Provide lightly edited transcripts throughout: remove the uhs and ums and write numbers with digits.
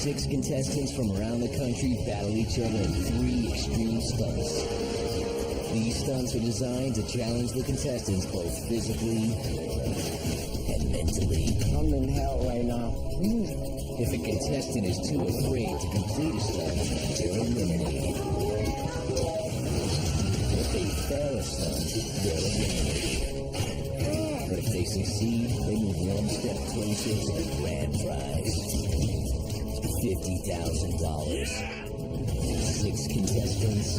6 contestants from around the country battle each other in 3 extreme stunts. These stunts are designed to challenge the contestants both physically and mentally. I'm in hell right now. If a contestant is too afraid to complete a stunt, they're eliminated. If they fail a stunt, they're eliminated. But if they succeed, they move one step closer to the grand prize. $50,000. 6 contestants,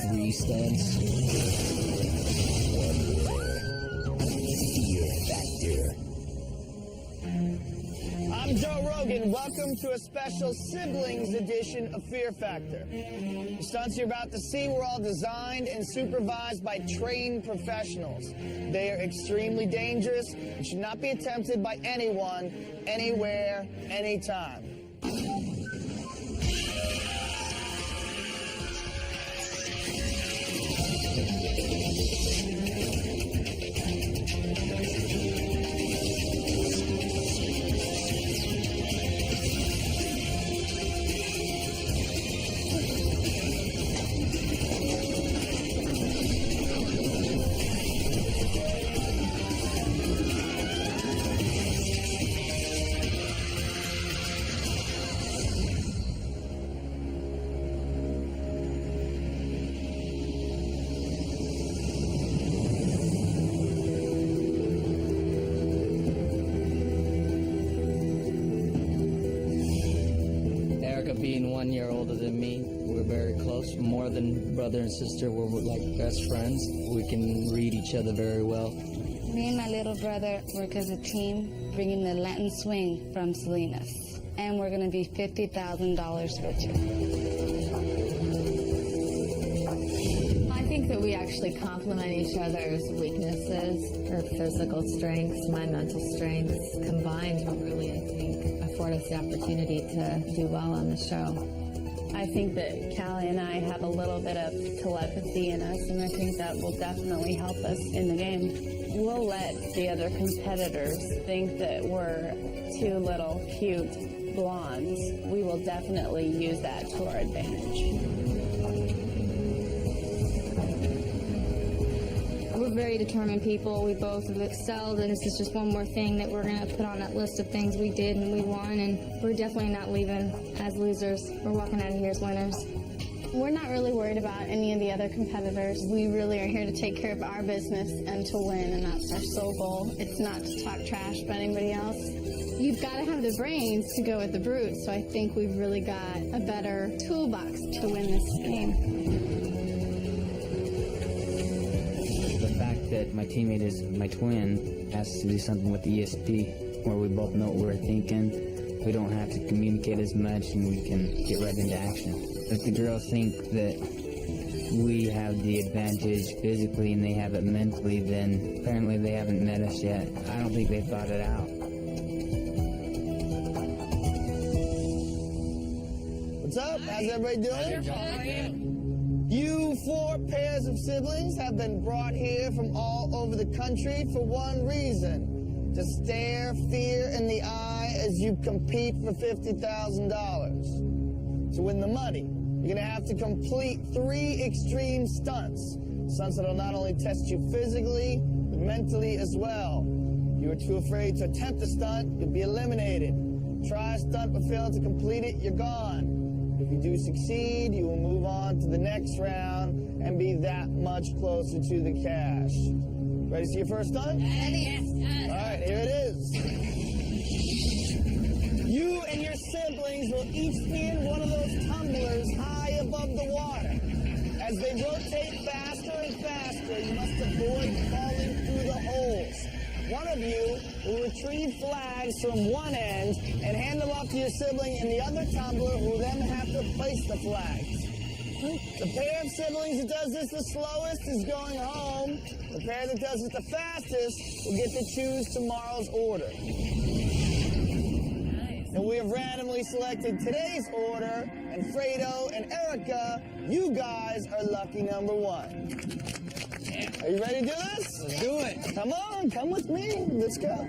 3 stunts, 1 winner. Fear Factor. I'm Joe Rogan. Welcome to a special siblings edition of Fear Factor. The stunts you're about to see were all designed and supervised by trained professionals. They are extremely dangerous and should not be attempted by anyone, anywhere, anytime. Being 1 year older than me, we're very close, more than brother and sister. We're like best friends. We can read each other very well. Me and my little brother work as a team, bringing the Latin swing from Salinas. And we're going to be $50,000 richer. I think that we actually complement each other's weaknesses. Her physical strengths, my mental strengths combined will really, I think, afford us the opportunity to do well on the show. I think that Callie and I have a little bit of telepathy in us, and I think that will definitely help us in the game. We'll let the other competitors think that we're 2 little cute blondes. We will definitely use that to our advantage. We're very determined people. We both have excelled, and this is just one more thing that we're going to put on that list of things we did and we won, and we're definitely not leaving as losers. We're walking out of here as winners. We're not really worried about any of the other competitors. We really are here to take care of our business and to win, and that's our sole goal. It's not to talk trash about anybody else. You've got to have the brains to go with the brute, so I think we've really got a better toolbox to win this game. That my teammate is my twin has to do something with the ESP where we both know what we're thinking. We don't have to communicate as much and we can get right into action. If the girls think that we have the advantage physically and they have it mentally, then apparently they haven't met us yet. I don't think they've thought it out. What's up? How's everybody doing? You 4 pairs of siblings have been brought here from all over the country for one reason: to stare fear in the eye as you compete for $50,000. To win the money, you're gonna have to complete 3 extreme stunts. Stunts that'll not only test you physically, but mentally as well. If you are too afraid to attempt a stunt, you'll be eliminated. Try a stunt but fail to complete it, you're gone. If you do succeed, you will move on to the next round and be that much closer to the cash. Ready to see your first stunt? Yes. All right, here it is. You and your siblings will each spin one of those tumblers high above the water. As they rotate faster and faster, you must avoid falling through the holes. One of you will retrieve flags from one end and hand them off to your sibling in the other tumbler, who will then have to place the flags. The pair of siblings that does this the slowest is going home. The pair that does it the fastest will get to choose tomorrow's order. Nice. And we have randomly selected today's order, and Fredo and Erica, you guys are lucky number 1. Are you ready to do this? Let's do it. Come on, come with me. Let's go.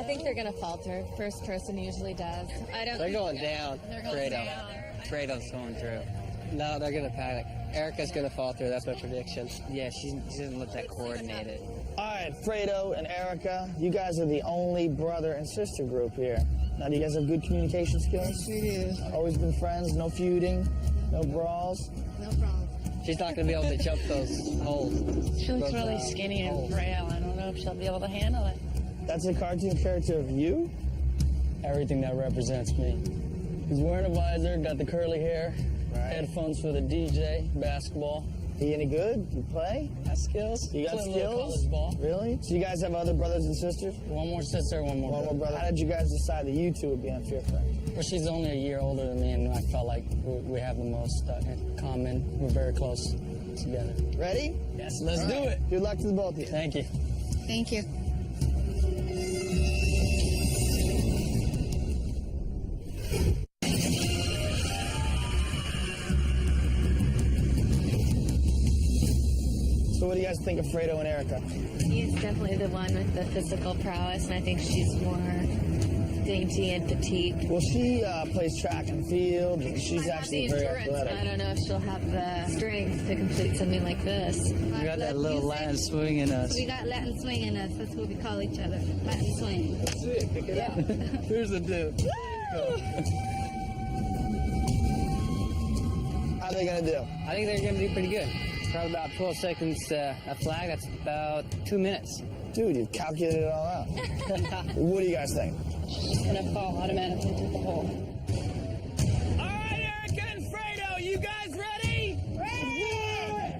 think they're gonna falter. First person usually does. They're going down. They're going Fredo. down. Fredo's going through. No, they're gonna panic. Erica's gonna falter. That's my prediction. Yeah, she doesn't look that coordinated. All right, Fredo and Erica, you guys are the only brother and sister group here. Now, do you guys have good communication skills? We do. Always been friends, no feuding, no brawls. No problem. She's not gonna be able to jump those holes. She looks Those, really skinny and frail. I don't know if she'll be able to handle it. That's a cartoon character of you? Everything that represents me. He's wearing a visor, got the curly hair, headphones for the DJ, basketball. You any good? You play? Got skills. You got Play a little skills? college ball. Really? So you guys have other brothers and sisters? One more sister, one more One more brother. brother. How did you guys decide that you two would be on Fear Factor? Well, she's only a year older than me, and I felt like we have the most in common. We're very close together. Ready? Yes, let's All do right. it. Good luck to the both of you. Thank you. Thank you. So what do you guys think of Fredo and Erica? He's definitely the one with the physical prowess, and I think she's more dainty and petite. Well, she plays track and field. And she's actually the very endurance, I athletic. don't know if she'll have the strength to complete something like this. We got that little Latin swing in us. We got Latin swing in us. That's what we call each other. Latin swing. That's it. Pick it up. Here's the dude. How are they going to do? I think they're going to do pretty good. Probably about 12 seconds a flag. That's about 2 minutes. Dude, you've calculated it all out. What do you guys think? She's gonna fall automatically through the hole. All right, Erica and Fredo, you guys ready? Ready!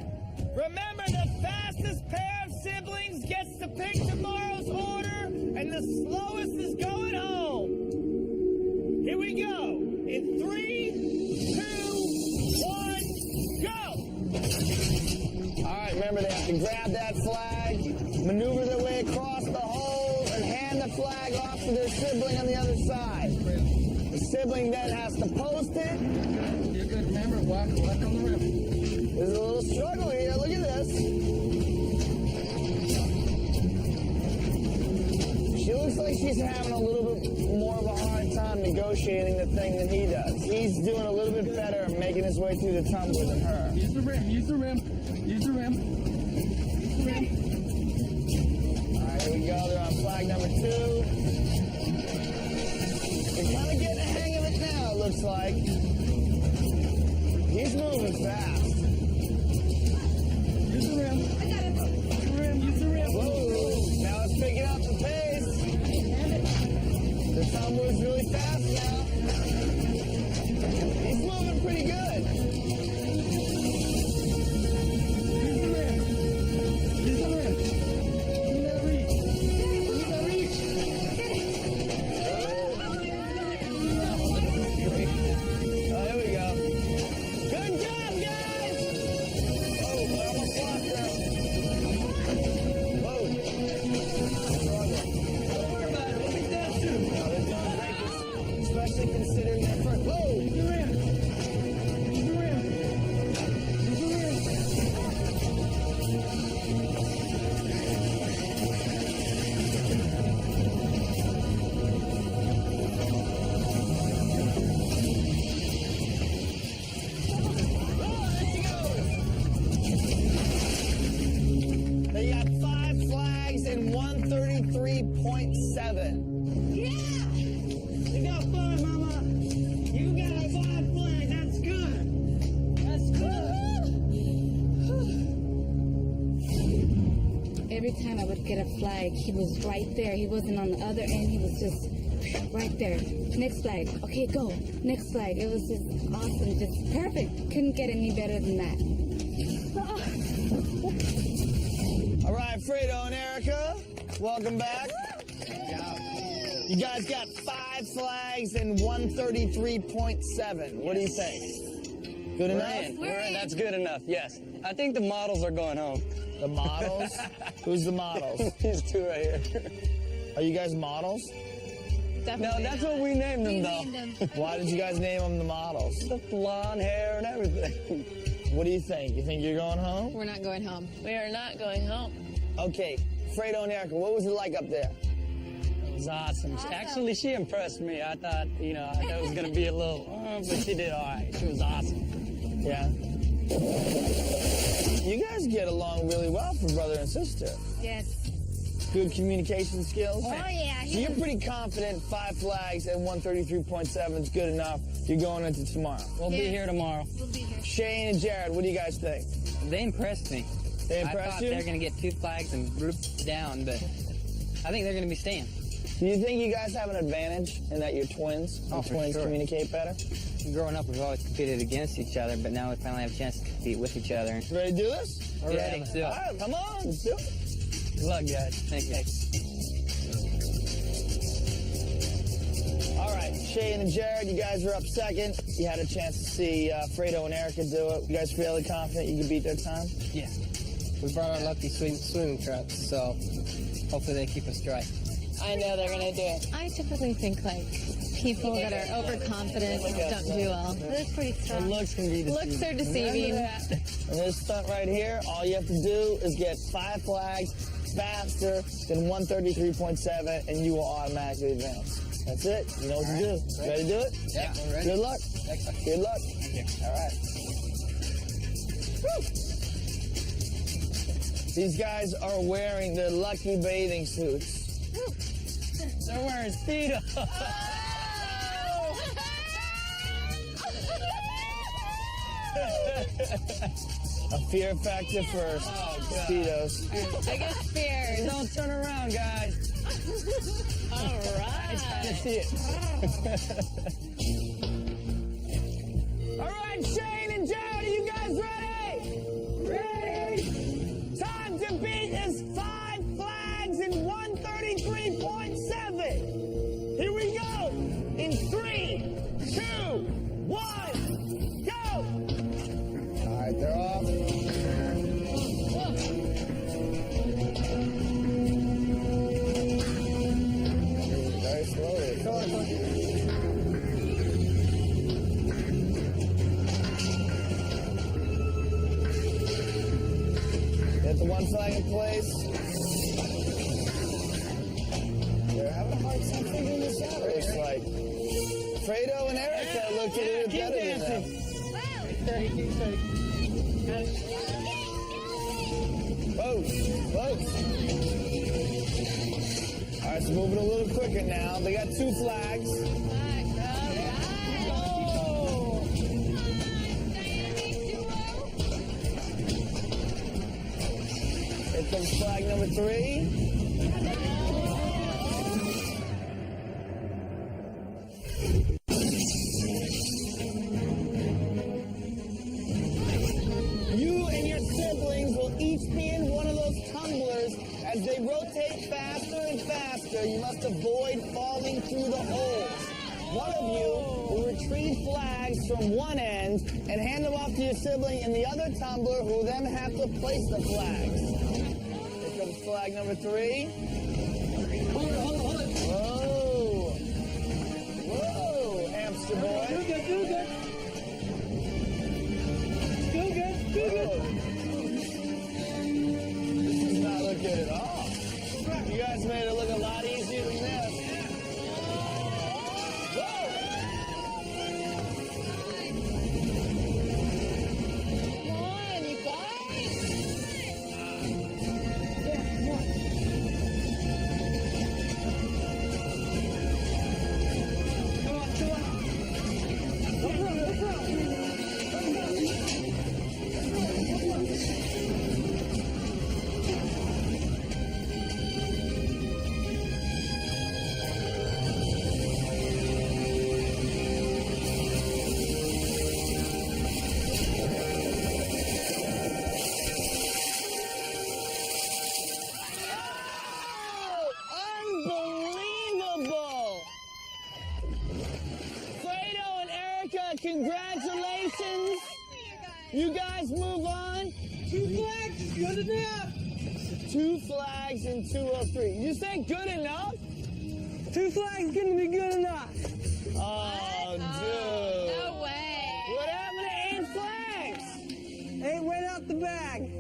Remember, the fastest pair of siblings gets to pick tomorrow's order, and the slowest is going home. Here we go. In 3, 2, 1, go! All right, remember, they have to grab that flag, maneuver their way across the hole, and hand the flag off to their sibling on the other side. The sibling then has to post it. You're good. Remember, walk on the rim. There's a little struggle here. Look at this. She looks like she's having a little bit more of a hard time negotiating the thing than he does. He's doing a little bit better at making his way through the tumbler than her. Use the rim. Use the rim. Use the rim. Use the rim. All right, here we go. They're on flag number 2. They're kind of getting the hang of it now, it looks like. He's moving fast. Use the rim. Use the rim. Use the rim. Whoa, now it's picking up the pace. The tumbler's really fast now. He's moving pretty good. Use the rim. Use the rim. Use that reach. Use that reach. Oh, here we go. Good job, guys! Oh, I almost lost her. Whoa. Don't worry about it. We'll be down soon. No, they're doing great, especially considering their first. Whoa! Use the rim. Use the rim. Use the rim. They got 5 flags and 133.7. Yeah! You got 5, Mama. You got 5 flags. That's good. That's good. Every time I would get a flag, he was right there. He wasn't on the other end. He was just right there. Next flag. Okay, go. Next flag. It was just awesome. Just perfect. Couldn't get any better than that. All right, Fredo and Erica, welcome back. You guys got 5 flags and 133.7. What do you think? Good enough? We're in. That's good enough. Yes. I think the models are going home. The models? Who's the models? These two right here. Are you guys models? No, that's what we named them, though. Why did you guys name them the models? The blonde hair and everything. What do you think? You think you're going home? We're not going home. We are not going home. Okay, Fredo and Erica, what was it like up there? It was awesome. Actually, she impressed me. I thought it was going to be a little, but she did all right. She was awesome. Yeah. You guys get along really well for brother and sister. Yes. Good communication skills. Oh, yeah. So you're pretty confident 5 flags at 133.7 is good enough. You're going into tomorrow. We'll be here tomorrow. We'll be here. Shane and Jared, what do you guys think? They impressed me. They I impressed thought you? they were going to get 2 flags and bloop down, but I think they're going to be staying. Do you think you guys have an advantage in that you're twins? Oh, And for twins sure. communicate better? Growing up, we've always competed against each other, but now we finally have a chance to compete with each other. Ready to do this? Yeah, let's do it. All right, come on, let's do it. Good luck, guys. Thank you. All right, Shane and Jared, you guys are up second. You had a chance to see Fredo and Erica do it. You guys fairly confident you can beat their time? Yeah. We brought our lucky swimming trunks, so hopefully they keep us dry. I know they're going to do it. I typically think like people that are overconfident don't do well. That's pretty The strong. looks can be deceiving. Looks are deceiving. And this stunt right here, all you have to do is get 5 flags faster than 133.7, and you will automatically advance. That's it. You know what to do. Ready to do it? Yeah, we're ready. Good luck. Good luck. All right. Woo. These guys are wearing their lucky bathing suits. They're wearing Speedo. A fear factor first. Speedos. Biggest fears. Don't turn around, guys. All right. Let's see it. All right, Shane and Jared, are you guys ready? Ready. Time to beat is 5 flags in 133.7. Here we go. In 3, 2, 1, go. All right, they're off. Very slowly. Get the 1 flag in place. They're having a hard time figuring this out. It's like Fredo and Erica look a little bit better than them. Both. All right, so moving a little quicker now. They got 2 flags. Here comes flag number 3. You and your siblings will each be in one of those tumblers. As they rotate faster and faster, you must avoid falling through the holes. One of you will retrieve flags from one end and hand them off to your sibling in the other tumbler, who will then have to place the flags. Here comes flag number 3. Whoa. Whoa, hamster boy. This does not look good at all. You guys made it look a lot easier than this. Whoa. Come on, you guys. Unbelievable! Fredo and Erica, congratulations! You guys move on. 2 flags is good enough. 2 flags in 203. You say good enough? 2 flags gonna be good enough. Oh, dude. No way. What happened to 8 flags? 8 went out the bag.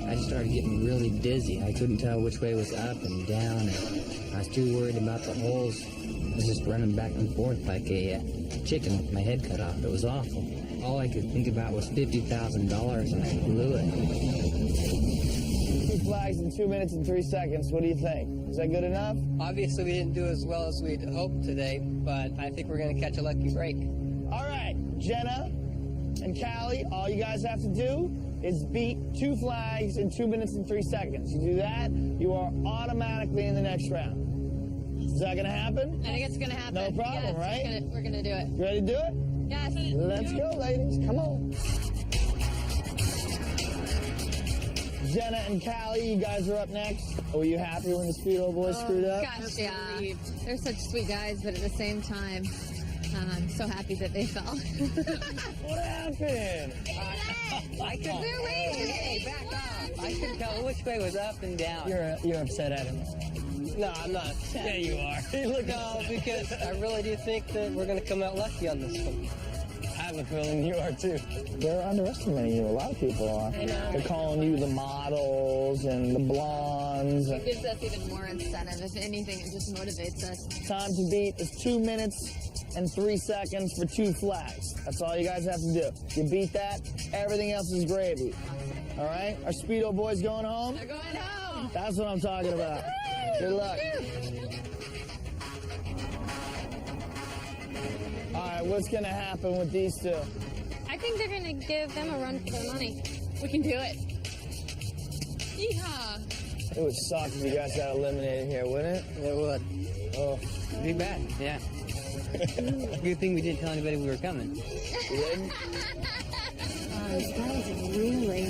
I just started getting really dizzy. I couldn't tell which way was up and down, and I was too worried about the holes. I was just running back and forth like a chicken with my head cut off. It was awful. All I could think about was $50,000, and I blew it. 2 flags in 2 minutes and 3 seconds. What do you think? Is that good enough? Obviously, we didn't do as well as we'd hoped today, but I think we're going to catch a lucky break. All right, Jenna and Callie, all you guys have to do is beat 2 flags in 2 minutes and 3 seconds. You do that, you are automatically in the next round. Is that gonna happen? I think it's gonna happen. No problem, yes, right? We're gonna do it. You ready to do it? Yes. Let's go, ladies. Come on. Jenna and Callie, you guys are up next. Were you happy when the Speedo boys screwed up? Gosh, yeah. They're such sweet guys, but at the same time, I'm so happy that they fell. What happened? I couldn't. They're waiting. Hey, back off. I couldn't tell which way was up and down. You're upset at him. No, I'm not. Yeah, you are. No, because I really do think that we're going to come out lucky on this one. I have a feeling you are too. They're underestimating you. A lot of people are. I know. They're calling you the models and the blondes. It gives us even more incentive. If anything, it just motivates us. Time to beat is 2 minutes and 3 seconds for 2 flags. That's all you guys have to do. You beat that, everything else is gravy. All right? Our Speedo boys going home? They're going home. That's what I'm talking about. Good luck. All right, what's going to happen with these two? I think they're gonna give them a run for their money. We can do it. Yeehaw. It would suck if you guys got eliminated here, wouldn't it? It would. Oh, It'd be bad, yeah. Good thing we didn't tell anybody we were coming. you didn't? These guys really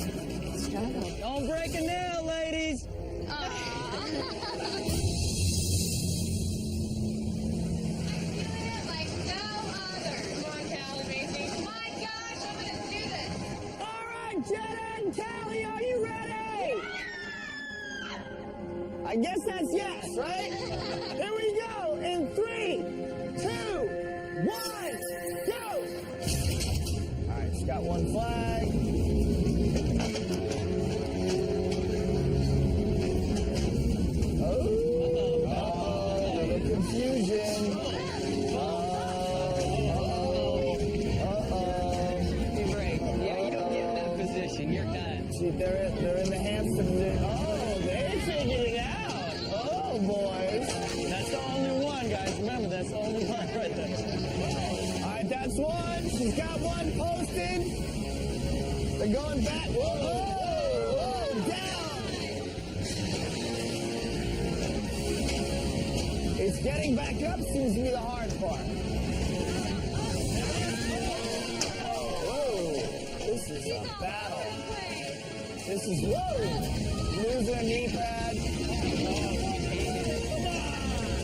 struggle. Don't break a nail, ladies. Like no other. Come on, Cal and Macy. My gosh, I'm gonna do this. All right, Jenna and Callie, are you ready? I guess that's yes, right? Here we go in 3, 2, 1, go! All right, she's got 1 flag. Oh, the confusion. Yeah, you don't get in that position. You're done. See, they're in the hamster position. Oh, they figured it out. Oh, boys. That's the only one, guys. Remember, that's the only one right there. All right, that's 1. She's got 1 posted. They're going back. Whoa, whoa, down. It's getting back up seems to be the hard part. Whoa, this is a battle. This is, whoa, losing a knee pad.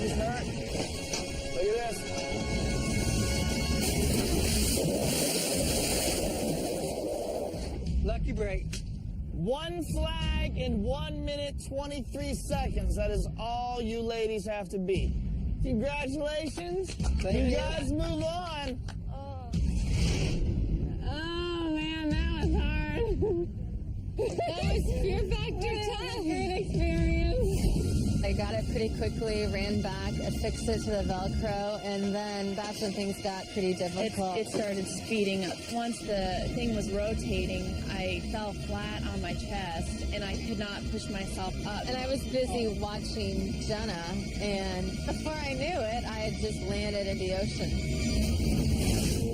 She's hurt. Look at this. Lucky break. 1 flag in 1 minute, 23 seconds. That is all you ladies have to beat. Congratulations. You guys move on. Oh man, that was hard. That was Fear Factor tough. Great experience. I got it pretty quickly, ran back, affixed it to the Velcro, and then that's when things got pretty difficult. It started speeding up. Once the thing was rotating, I fell flat on my chest, and I could not push myself up. And I was busy watching Jenna, and before I knew it, I had just landed in the ocean.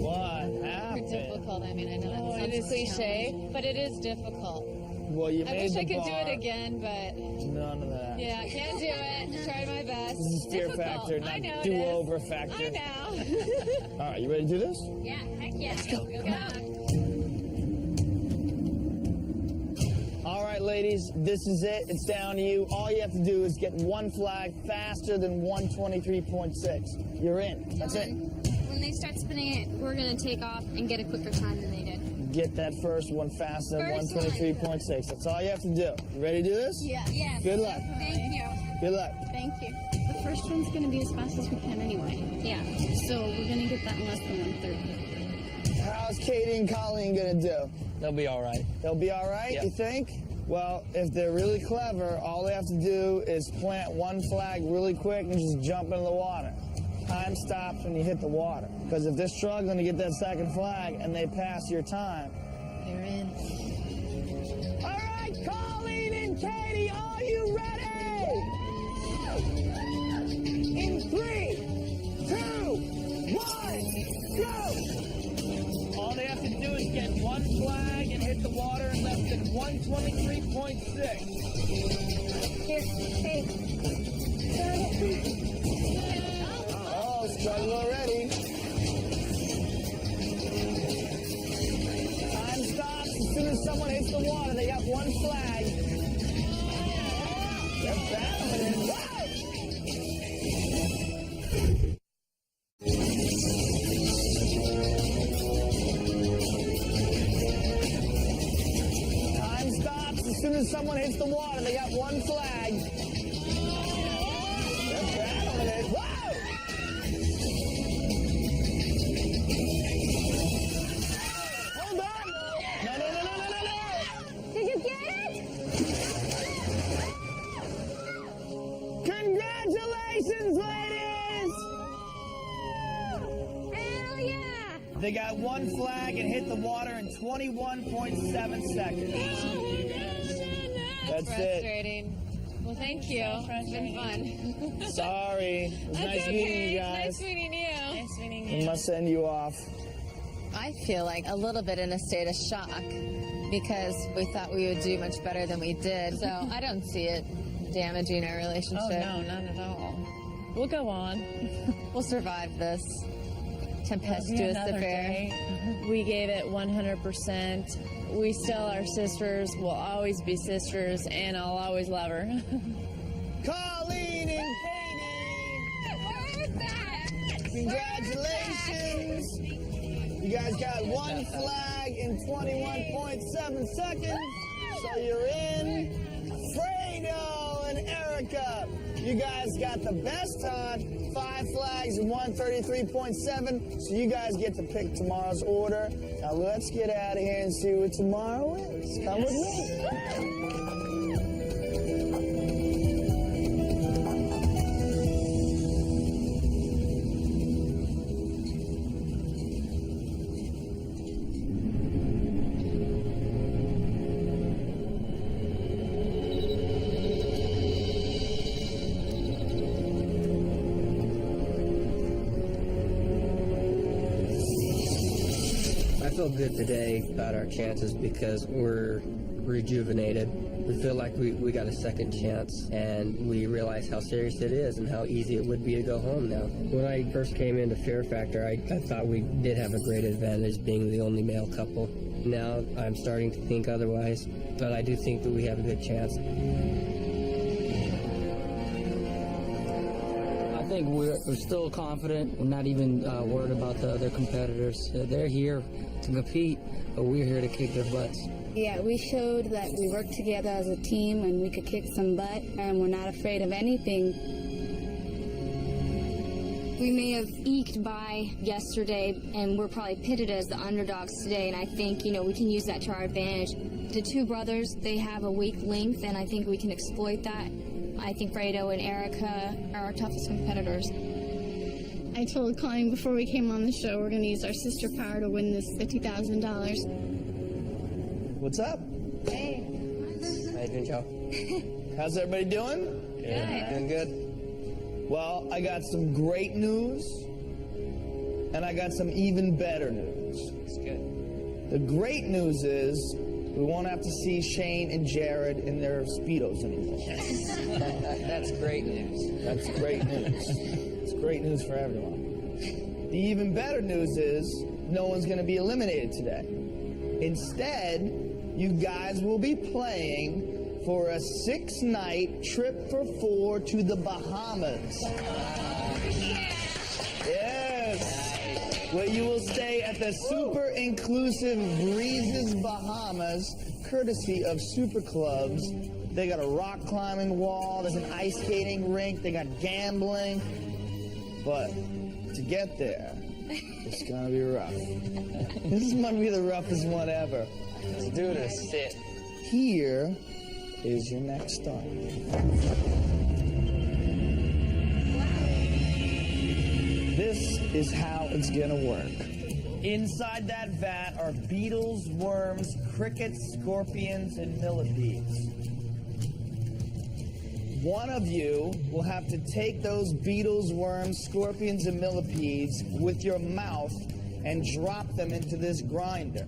What Super happened? difficult. I mean, I know that Oh, sounds it is cliche. cliche, but it is difficult. Well, you I made wish the I could do bar. it again, but None of that. yeah, can't do it. Tried my best. This is Fear Difficult. Factor, I not know it do-over is. factor. I know. All right, you ready to do this? Yeah, heck yeah. Let's go. All right, ladies, this is it. It's down to you. All you have to do is get 1 flag faster than 123.6. You're in. That's it. When they start spinning it, we're going to take off and get a quicker time than they did. Get that first one faster than First one. 123.6. That's all you have to do. You ready to do this? Yeah. Yes. Good luck. Thank you. Good luck. Thank you. The first one's going to be as fast as we can anyway. Yeah. So we're going to get that in less than 130. How's Katie and Colleen gonna do? They'll be all right. They'll be all right, Yeah. you think? Well, if they're really clever, all they have to do is plant one flag really quick and just jump into the water. Time stops when you hit the water. Because if they're struggling to get that second flag and they pass your time, They're in. all right, Colleen and Katie, are you ready? In 3, 2, 1, go! All they have to do is get one flag and hit the water in less than 123.6. Here, hey. Oh, struggle already. Time stops as soon as someone hits the water. They got one flag. They're battling. Whoa! Time stops as soon as someone hits the water. They got one flag. They're battling it. Whoa! Hold on! No, no, no, no, no, no, no! Did you get it? Congratulations, ladies! Hell yeah! They got one flag and hit the water in 21.7 seconds. That's it. Frustrating. Well, thank you. It's been fun. Sorry. It was nice meeting you guys. Nice meeting you. Nice meeting We you. must send you off. I feel like a little bit in a state of shock because we thought we would do much better than we did. So I don't see it damaging our relationship. Oh, no, not at all. We'll go on. We'll survive this It'll be tempestuous another affair. day. We gave it 100%. We still are sisters. We'll always be sisters, and I'll always love her. Colleen and Katie! Congratulations! You guys got one flag in 21.7 seconds, so you're in. Fredo and Erica, you guys got the best time, 5 flags in 133.7, so you guys get to pick tomorrow's order. Now let's get out of here and see what tomorrow is. Come with me. I feel good today about our chances because we're rejuvenated. We feel like we got a second chance, and we realize how serious it is and how easy it would be to go home now. When I first came into Fear Factor, I thought we did have a great advantage being the only male couple. Now I'm starting to think otherwise, but I do think that we have a good chance. I think we're still confident. We're not even worried about the other competitors. They're here to compete, but we're here to kick their butts. Yeah, we showed that we work together as a team and we could kick some butt, and we're not afraid of anything. We may have eked by yesterday, and we're probably pitted as the underdogs today, and I think, we can use that to our advantage. The two brothers, they have a weak length, and I think we can exploit that. I think Fredo and Erica are our toughest competitors. I told Colleen before we came on the show we're going to use our sister power to win this $50,000. What's up? Hey. How you doing, Joe? How's everybody doing? Doing good. Well, I got some great news, and I got some even better news. It's good. The great news is we won't have to see Shane and Jared in their Speedos anymore. That's great news. That's great news. It's great news for everyone. The even better news is no one's going to be eliminated today. Instead, you guys will be playing for a 6-night trip for 4 to the Bahamas. Yes. Where you will stay at the super inclusive Breezes Bahamas, courtesy of Super Clubs. They got a rock climbing wall, there's an ice skating rink, they got gambling. But to get there, it's gonna be rough. This is gonna be the roughest one ever. Let's do this. Sit. Here is your next stunt. This is how it's gonna work. Inside that vat are beetles, worms, crickets, scorpions, and millipedes. One of you will have to take those beetles, worms, scorpions, and millipedes with your mouth and drop them into this grinder.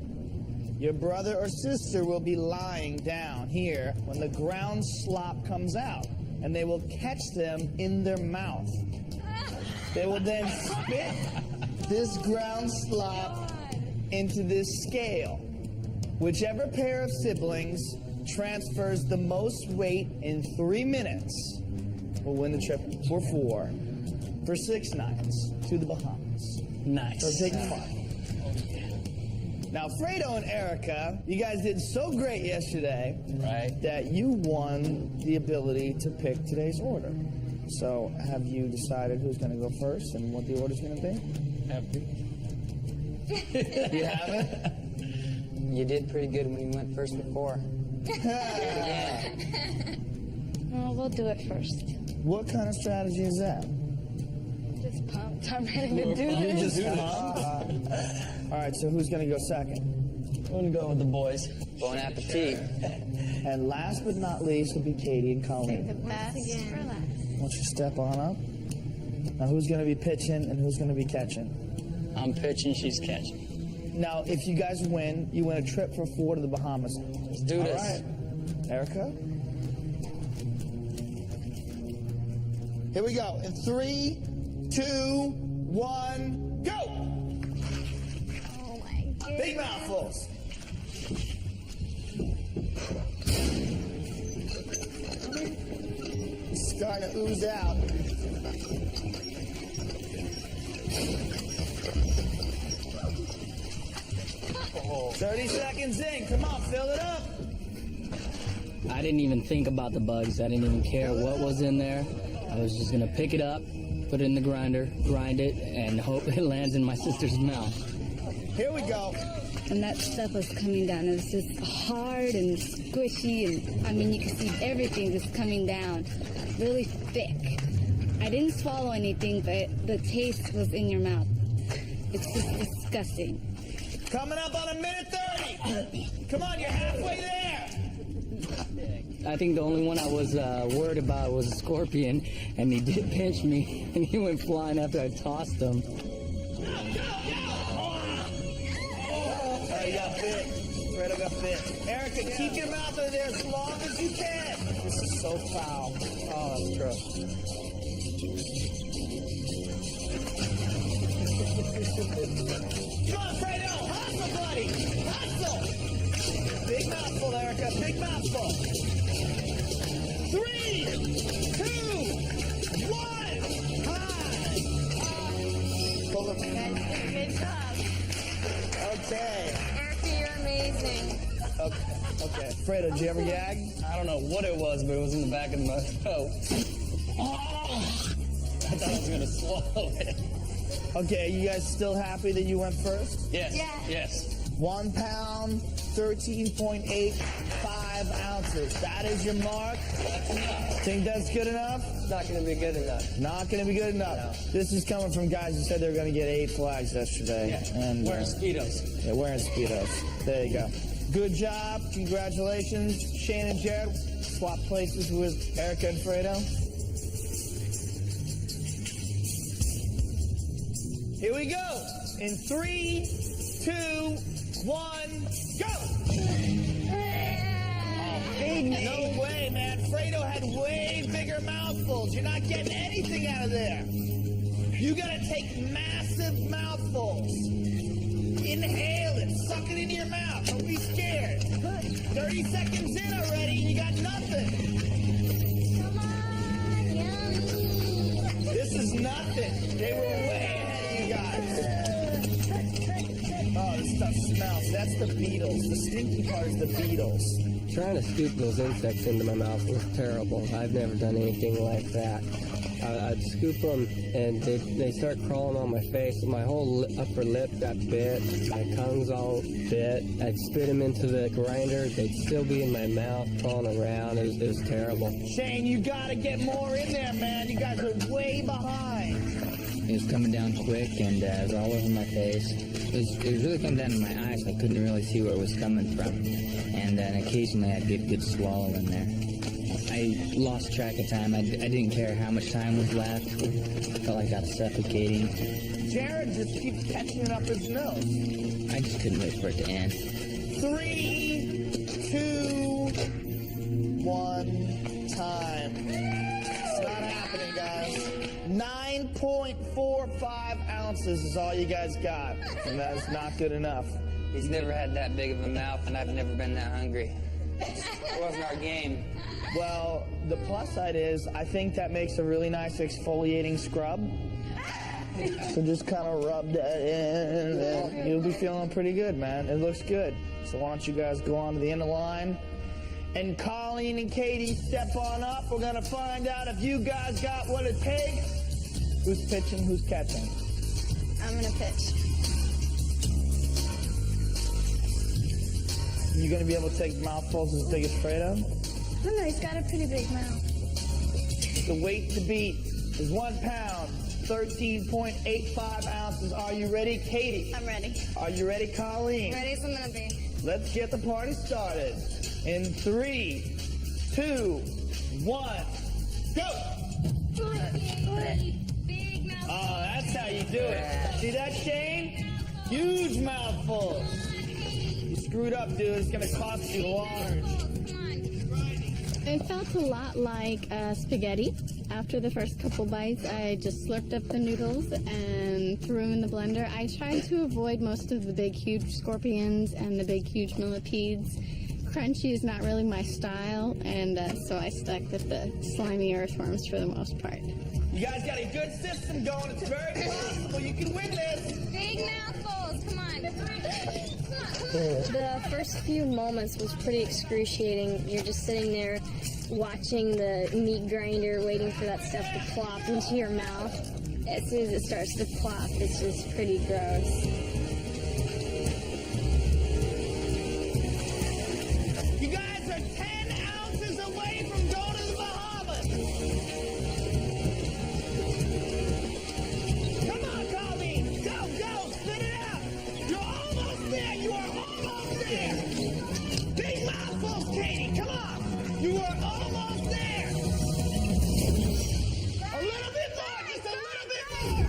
Your brother or sister will be lying down here when the ground slop comes out, and they will catch them in their mouth. They will then spit this ground slop into this scale. Whichever pair of siblings transfers the most weight in 3 minutes will win the trip for 4 for 6 nights to the Bahamas. Nice. So take 5. Now, Fredo and Erica, you guys did so great yesterday, right, that you won the ability to pick today's order. So, have you decided who's going to go first and what the order's going to be? You haven't? You did pretty good when you went first before. Well, we'll do it first. What kind of strategy is that? Just pumped. I'm ready to do You this. just All right, so who's going to go second? I'm gonna go with the boys. Bon appetit. And last but not least will be Katie and The Colleen. best for last. Why don't you step on up? Now, who's going to be pitching and who's going to be catching? I'm pitching, she's catching. Now, if you guys win, you win a trip for 4 to the Bahamas. Let's do this. All right. Erica? Here we go. In 3, 2, 1, go! Oh my goodness. Big mouthfuls. It's starting to ooze out. Oh. 30 seconds in. Come on, fill it up. I didn't even think about the bugs. I didn't even care what was in there. I was just gonna pick it up, put it in the grinder, grind it, and hope it lands in my sister's mouth. Here we go. And that stuff was coming down. It was just hard and squishy, and I mean, you could see everything just coming down, really thick. I didn't swallow anything, but the taste was in your mouth. It's just disgusting. Coming up on 1:30. Come on, you're halfway there. I think the only one I was worried about was a scorpion, and he did pinch me, and he went flying after I tossed him. Oh, you got bit. Fredo got bit. Erica, keep your mouth in there as long as you can. This is so foul. Oh, that's gross. Come on, Fredo! Hustle, buddy! Hustle! Big mouthful, Erica. Big mouthful. 3, 2, 1. High. Pull them. Good job. Okay. Erica, you're amazing. Okay. Fredo, did you ever gag? I don't know what it was, but it was in the back of my throat. I thought I was gonna swallow it. Okay, you guys still happy that you went first? Yes. Yeah. Yes. 1 pound, 13.85 ounces. That is your mark. Think that's good enough? Not going to be good enough. Not going to be good enough. No. This is coming from guys who said they were going to get 8 flags yesterday. Yeah. And Wearing Speedos. yeah, wearing Speedos. There you go. Good job. Congratulations. Shane and Jared swap places with Erica and Fredo. Here we go. In 3, 2, 1, go! No way, man. Fredo had way bigger mouthfuls. You're not getting anything out of there. You gotta take massive mouthfuls. Inhale it. Suck it into your mouth. Don't be scared. 30 seconds in already and you got nothing. Come on, yummy. This is nothing. They were way ahead of you guys. Oh, this stuff smells. That's the beetles. The stinky part is the beetles. Trying to scoop those insects into my mouth was terrible. I've never done anything like that. I'd scoop them, and they start crawling on my face. My whole upper lip got bit. My tongue's all bit. I'd spit them into the grinder. They'd still be in my mouth, crawling around. It was terrible. Shane, you gotta get more in there, man. You guys are way behind. It was coming down quick, and it was all over my face. It was really coming down in my eyes. I couldn't really see where it was coming from. And occasionally I'd get a good swallow in there. I lost track of time. I didn't care how much time was left. Felt like I was suffocating. Jared just keeps catching it up his nose. I just couldn't wait for it to end. 3, 2, 1, time. It's not happening, guys. 9.45 ounces is all you guys got, and that is not good enough. He's never had that big of a mouth, and I've never been that hungry. It wasn't our game. Well, the plus side is I think that makes a really nice exfoliating scrub. So just kind of rub that in, and you'll be feeling pretty good, man. It looks good. So why don't you guys go on to the end of the line? And Colleen and Katie, step on up. We're going to find out if you guys got what it takes. Who's pitching, who's catching? I'm gonna pitch. You going to be able to take mouthfuls as big as Fredo? I don't know, he's got a pretty big mouth. The weight to beat is 1 pound, 13.85 ounces. Are you ready, Katie? I'm ready. Are you ready, Colleen? Ready as I'm gonna be. Let's get the party started. In 3, 2, 1, go! Big mouth. Oh, that's how you do it. See that, Shane? Huge mouthfuls. You screwed up, dude. It's gonna cost you large. It felt a lot like spaghetti. After the first couple bites, I just slurped up the noodles and threw them in the blender. I tried to avoid most of the big, huge scorpions and the big, huge millipedes. Crunchy is not really my style, and so I stuck with the slimy earthworms for the most part. You guys got a good system going. It's very possible. You can win this. Big mouthfuls. Come on. The first few moments was pretty excruciating. You're just sitting there watching the meat grinder, waiting for that stuff to plop into your mouth. As soon as it starts to plop, it's just pretty gross. You guys are 10 ounces away from going to the Bahamas. Come on, Colleen. Go, spit it out. You're almost there. You are almost there. Big mouthfuls, Katie. Come on. You are almost there. A little bit more. Just a little bit more.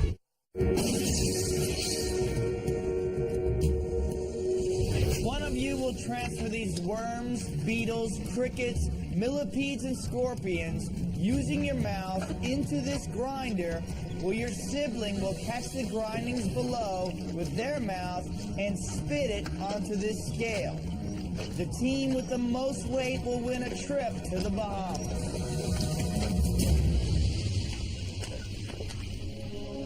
One of you will transfer these worms, beetles, crickets, millipedes, and scorpions using your mouth into this grinder, where your sibling will catch the grindings below with their mouth and spit it onto this scale. The team with the most weight will win a trip to the Bahamas.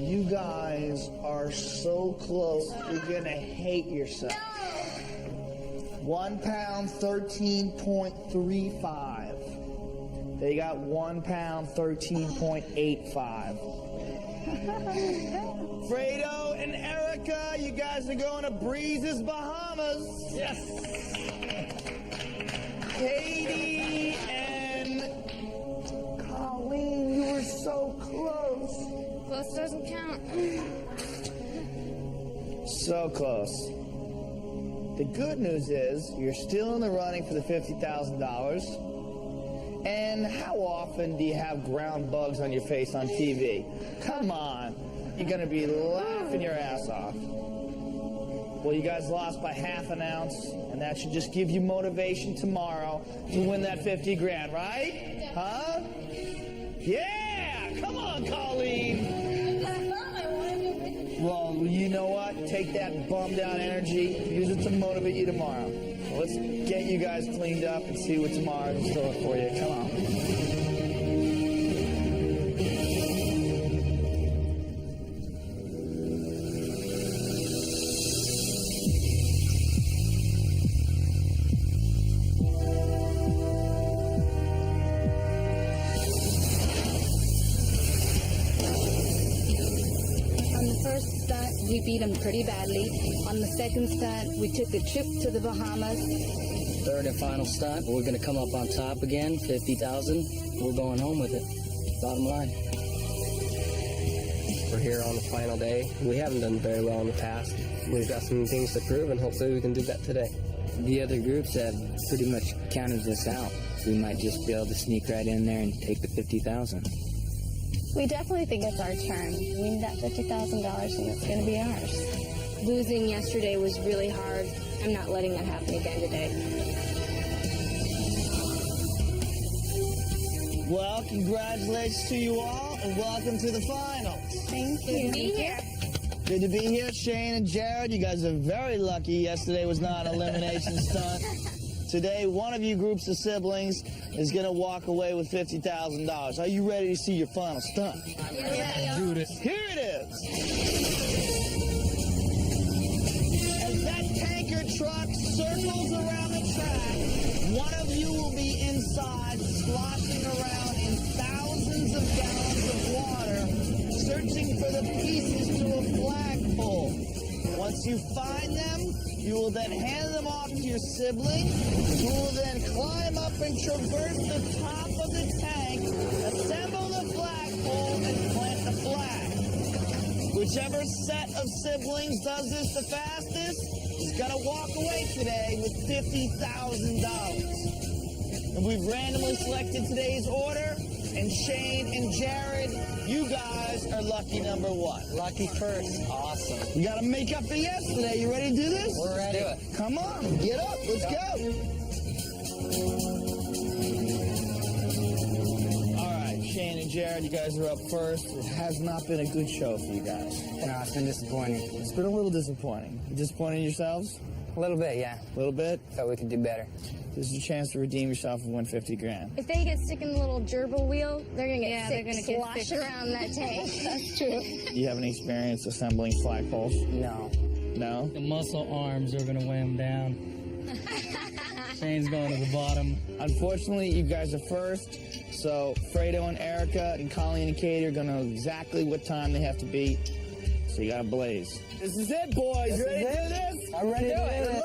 You guys are so close, you're gonna hate yourself. 1 pound, 13.35. They got 1 pound, 13.85. Fredo and Erica, you guys are going to Breeze's Bahamas. Yes. Katie and Colleen, you were so close. Close doesn't count. So close. The good news is you're still in the running for the $50,000. And how often do you have ground bugs on your face on TV? Come on. You're going to be laughing your ass off. Well, you guys lost by ½ an ounce, and that should just give you motivation tomorrow to win that 50 grand, right? Huh? Yeah! Come on, Colleen! Well, you know what? Take that bum-down energy, use it to motivate you tomorrow. Well, let's get you guys cleaned up and see what tomorrow's in store for you. Come on. We beat them pretty badly. On the second stunt, we took a trip to the Bahamas. Third and final stunt, we're going to come up on top again, 50,000. We're going home with it. Bottom line. We're here on the final day. We haven't done very well in the past. We've got some things to prove, and hopefully we can do that today. The other groups have pretty much counted us out. We might just be able to sneak right in there and take the 50,000. We definitely think it's our turn. We need that $50,000 and it's going to be ours. Losing yesterday was really hard. I'm not letting that happen again today. Well, congratulations to you all, and welcome to the finals. Thank you. Good to be here. Good to be here, Shane and Jared. You guys are very lucky. Yesterday was not an elimination stunt. Today, one of you groups of siblings is going to walk away with $50,000. Are you ready to see your final stunt? Do this. Here it is. As that tanker truck circles around the track, one of you will be inside, sloshing around in thousands of gallons of water, searching for the pieces to a flagpole. Once you find them, you will then hand them off to your sibling, who will then climb up and traverse the top of the tank, assemble the flagpole, and plant the flag. Whichever set of siblings does this the fastest is going to walk away today with $50,000. And we've randomly selected today's order, and Shane and Jared, you guys are lucky number one. Lucky first. Awesome. We got to make up for yesterday. You ready to do this? We're ready. Come on, get up. Let's go. All right, Shane and Jared, you guys are up first. It has not been a good show for you guys. No, it's been disappointing. It's been a little disappointing. You disappointed in yourselves? A little bit, yeah. A little bit? Thought we could do better. This is your chance to redeem yourself and win 50 grand. If they get stuck in the little gerbil wheel, they're going to get Yeah, sick, they're gonna get sloshed sick. around that tank. That's true. You have any experience assembling flagpoles? No. No? The muscle arms are going to weigh him down. Shane's going to the bottom. Unfortunately, you guys are first, so Fredo and Erica and Colleen and Katie are going to know exactly what time they have to beat. So you got to blaze. This is it, boys. You ready to do this? I'm ready to do it.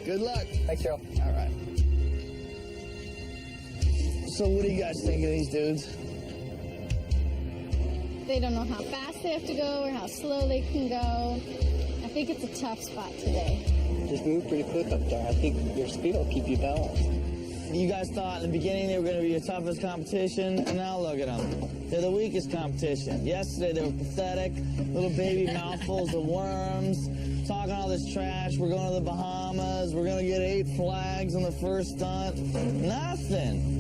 Good luck. Good luck. Thanks, Joe. All right. So what do you guys think of these dudes? They don't know how fast they have to go or how slow they can go. I think it's a tough spot today. Just move pretty quick up there. I think your speed will keep you balanced. You guys thought in the beginning they were going to be your toughest competition, and now look at them. They're the weakest competition. Yesterday they were pathetic, little baby mouthfuls of worms, talking all this trash. We're going to the Bahamas. We're going to get 8 flags on the first stunt. Nothing.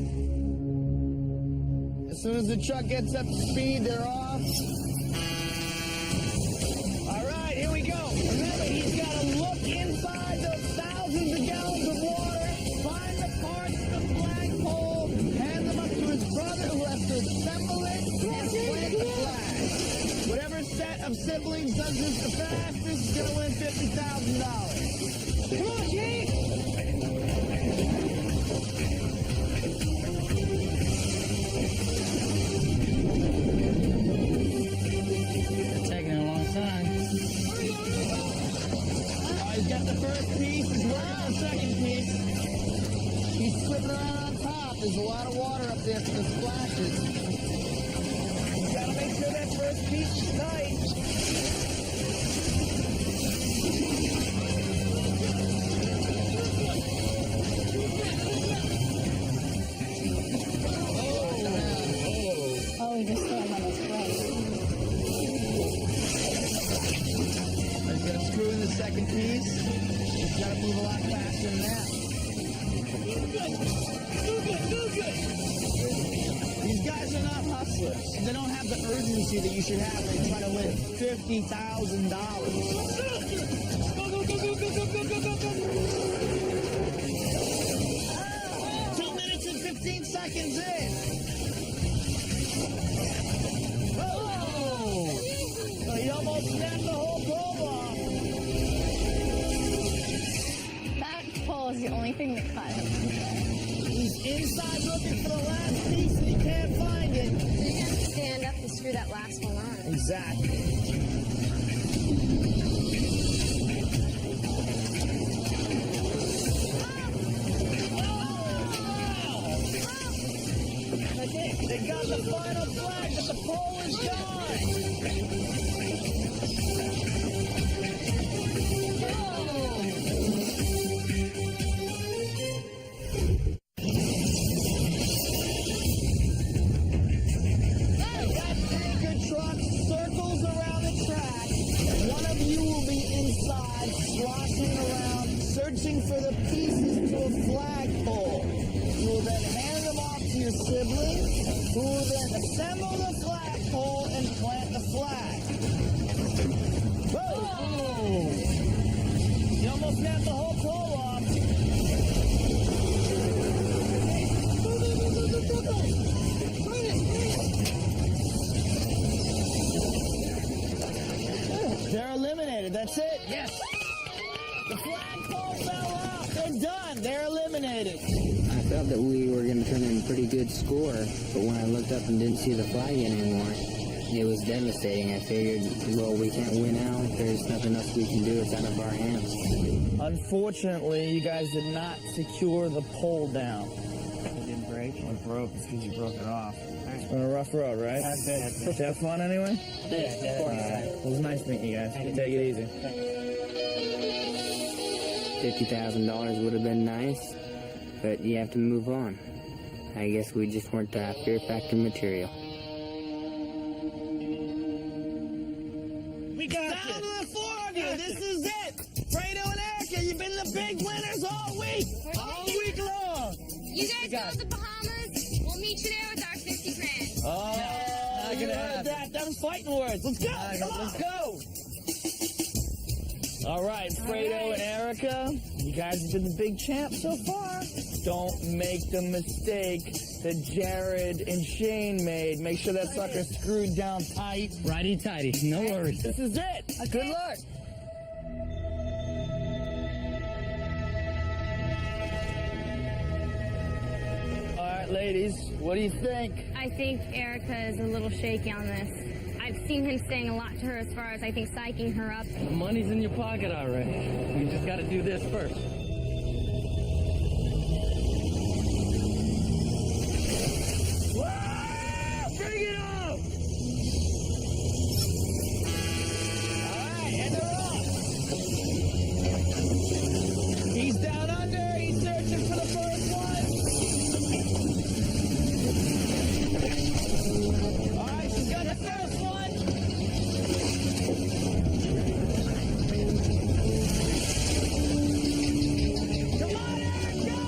As soon as the truck gets up to speed, they're off. All right, here we go. Remember, he's got to look inside those thousands of gallons of water, find the parts of the flagpole, hand them up to his brother who has to assemble it, and plant the flag. Whatever set of siblings does this the fastest is going to win $50,000. Come on, Jake! Taking a long time. He's got the first piece, he's working on the second piece. He's slipping around on top. There's a lot of water up there for the splashes. He's got to make sure that first piece is tight. Oh, he just stands on his plate. He's going to screw in the second piece. He's got to move a lot faster than that. These guys are not hustlers. They don't have the urgency that you should have when you're trying to win $50,000. Two minutes and 15 seconds in. Oh! So he almost snapped the whole pole off. That pole is the only thing that caught him. He's inside looking for the last piece and he can't find it. You have to stand up and screw that last one on. Exactly. They got the final flag, but the pole is gone. That tanker truck circles around the track. One of you will be inside, sloshing around, searching for the pieces to a flagpole. You will then hand them off to your siblings, who will then assemble the flagpole and plant the flag. Whoa! You almost snapped the whole pole off. They're eliminated. That's it. Yes. The flagpole fell off. They're done. They're eliminated. I felt that we were going to turn in a pretty good score, but when I looked up and didn't see the flag anymore, it was devastating. I figured, well, we can't win out. There's nothing else we can do. It's out of our hands. Unfortunately, you guys did not secure the pole down. It didn't break. It broke. It's because you broke it off. It's been a rough road, right? Did you have fun anyway? Yeah. It was nice meeting you guys. Take it easy. $50,000 would have been nice, but you have to move on. I guess we just weren't the Fear Factor material. We got down to the four of you. This is it. Fredo and Erica, you've been the big winners all week. All week long. You guys go to the Bahamas. We'll meet you there with our 50 grand. Oh, you heard that. That was fighting words. Let's go. Come on. Let's go. All right, Fredo and Erica, you guys have been the big champs so far. Don't make the mistake that Jared and Shane made. Make sure that sucker's screwed down tight. Righty-tighty. No worries. This is it. Good luck. All right, ladies, what do you think? I think Erica is a little shaky on this. I've seen him saying a lot to her as far as, I think, psyching her up. The money's in your pocket already. We just got to do this first. Whoa! Bring it on! All right, and they're off. He's down under. He's searching for the first one. All right, she's got the first one. Come on, Erica!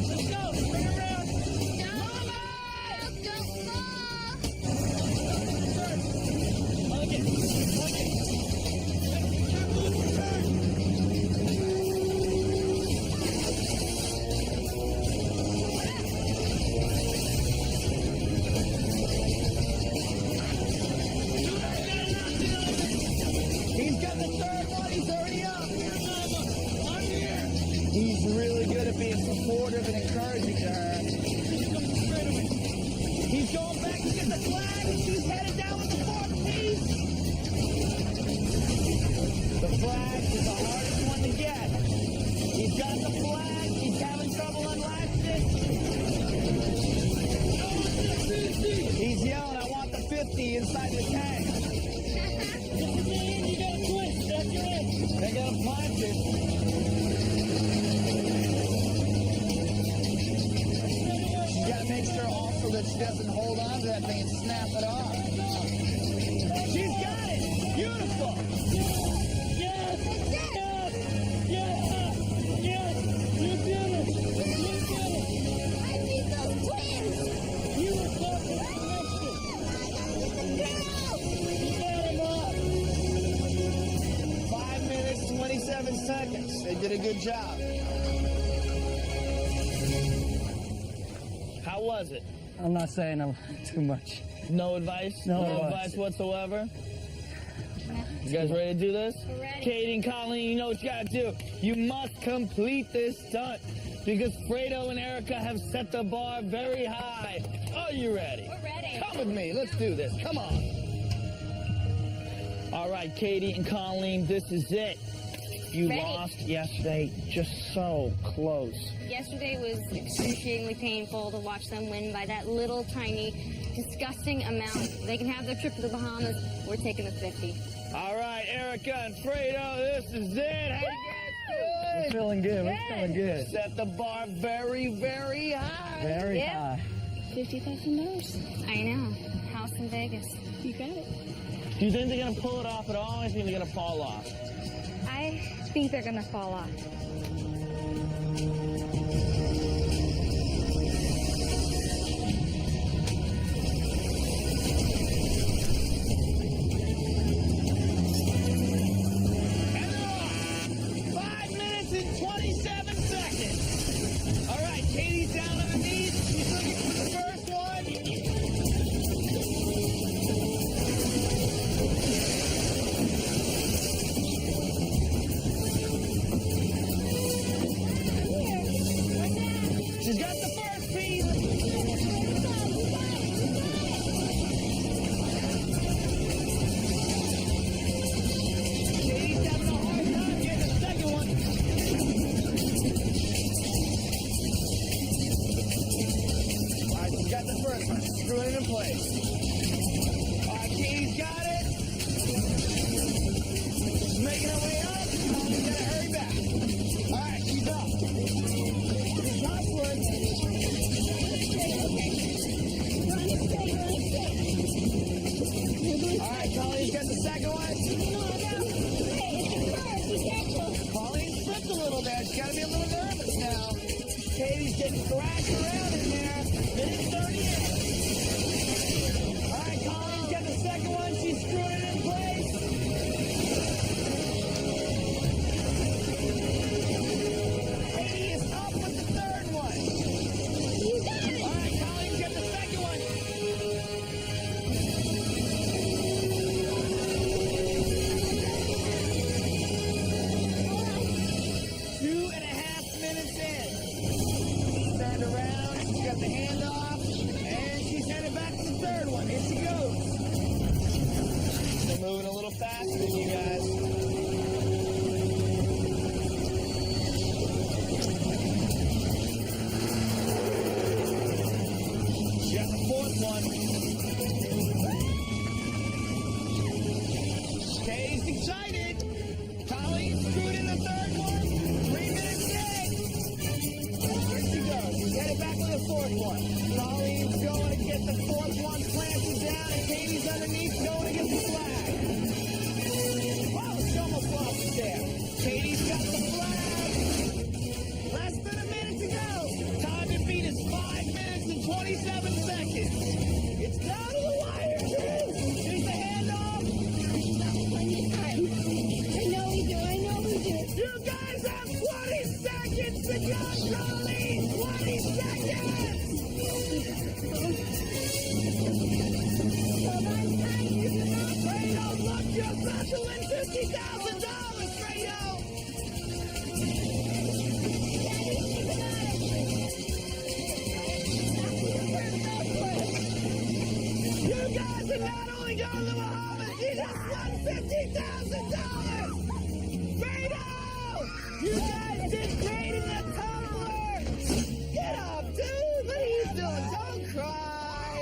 Let's go! Bring her around! Don't fall! Okay. He's got the third one. He's already up. He's really good at being supportive and encouraging to her. He's going back to get the flag, and she's headed down with the fourth piece. The flag is the hardest one to get. He's got the flag. He's having trouble unlatching it. He's yelling, I want the 50 inside the tank. You gotta twist, that's it. They gotta punch it. You gotta make sure also that she doesn't hold on to that thing and snap it off. She's got it! Beautiful! Yes! Yes! Yes! Yes! You did it! You did it! I beat those twins! You were close to You got him up! 5 minutes, 27 seconds. They did a good job. How was it? I'm not saying too much. No advice? No advice whatsoever? You guys ready to do this? We're ready. Katie and Colleen, you know what you gotta do. You must complete this stunt. because Fredo and Erica have set the bar very high. Are you ready? We're ready. Come with me. Let's do this. Come on. All right, Katie and Colleen, this is it. You Ready. lost yesterday, just so close. Yesterday was excruciatingly painful to watch them win by that little tiny, disgusting amount. They can have their trip to the Bahamas. We're taking the 50. All right, Erica and Fredo, this is it. How you guys doing? We're feeling good. We're feeling good. Set the bar very, very high. Very Yep. high. $50,000. I know. House in Vegas. You got it. Do you think they're going to pull it off at all, or do you think they're going to fall off? I think they're gonna fall off. And they're off. 5 minutes and 27 seconds. All right, Katie's down underneath. She's looking for the first one. She's got the first piece. Katie's having a hard time getting the second one. All right, she's got the first one. Screwing it in place. All right, Katie's got it. She's making her way up. She's got to hurry back. All right, she's up. She's hustling. All right, Colleen's got the second one. Colleen slipped a little there. She's got to be a little nervous now. Katie's getting thrashed around in there. Minute 38. All right, Colleen's got the second one. She's screwing it in place. Katie is up with the third one. All right, Colleen's got the second one. 2.5 minutes in. Turned around, she's got the handoff, and she's headed back to the third one. Here she goes. They're moving a little faster than you guys. She got the fourth one. Katie's excited. Colleen screwed in the third one. 3 minutes in. Here she goes. She's headed back with the fourth one. Colleen's going to get the fourth one planted down, and Katie's underneath going to get the flag. Wow, she almost lost it there. Katie's got the flag. Less than a minute to go. Time to beat is 5 minutes and 27 seconds. It's down to the wire, Drew. Here's the handoff. I know we do. You guys have 20 seconds to go, Colleen! 20 seconds! Fredo, look, you're about to win $50,000, Fredo! You guys are not only going to the Bahamas, you just won $50,000! Fredo! You guys did great in the tumbler! Get up, dude! What are you doing? Don't cry!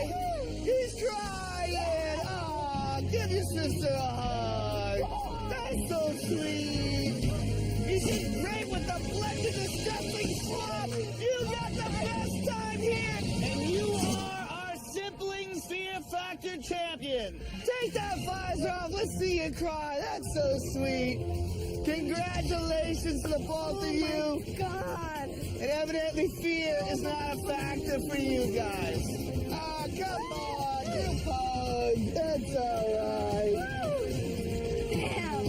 He's crying! Aw, give your sister a hug! That's so sweet! You did great with the blended disgusting swap! You got the best time here! And you are our sibling Fear Factor champion! Take that visor off! Let's see you cry! That's so sweet! Congratulations to the both of you. God. And evidently fear is not a factor for you guys. Ah, come on, group hug. That's all right. Damn.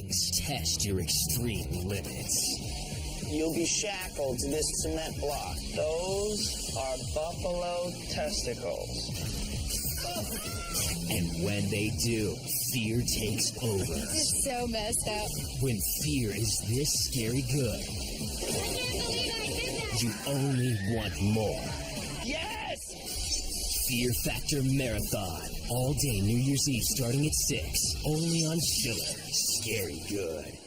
wings. Test your extreme limits. You'll be shackled to this cement block. Those are buffalo testicles. And when they do, fear takes over. It's so messed up. When fear is this scary good, you only want more. Yes! Fear Factor Marathon. All day New Year's Eve starting at 6. Only on Schiller. Scary good.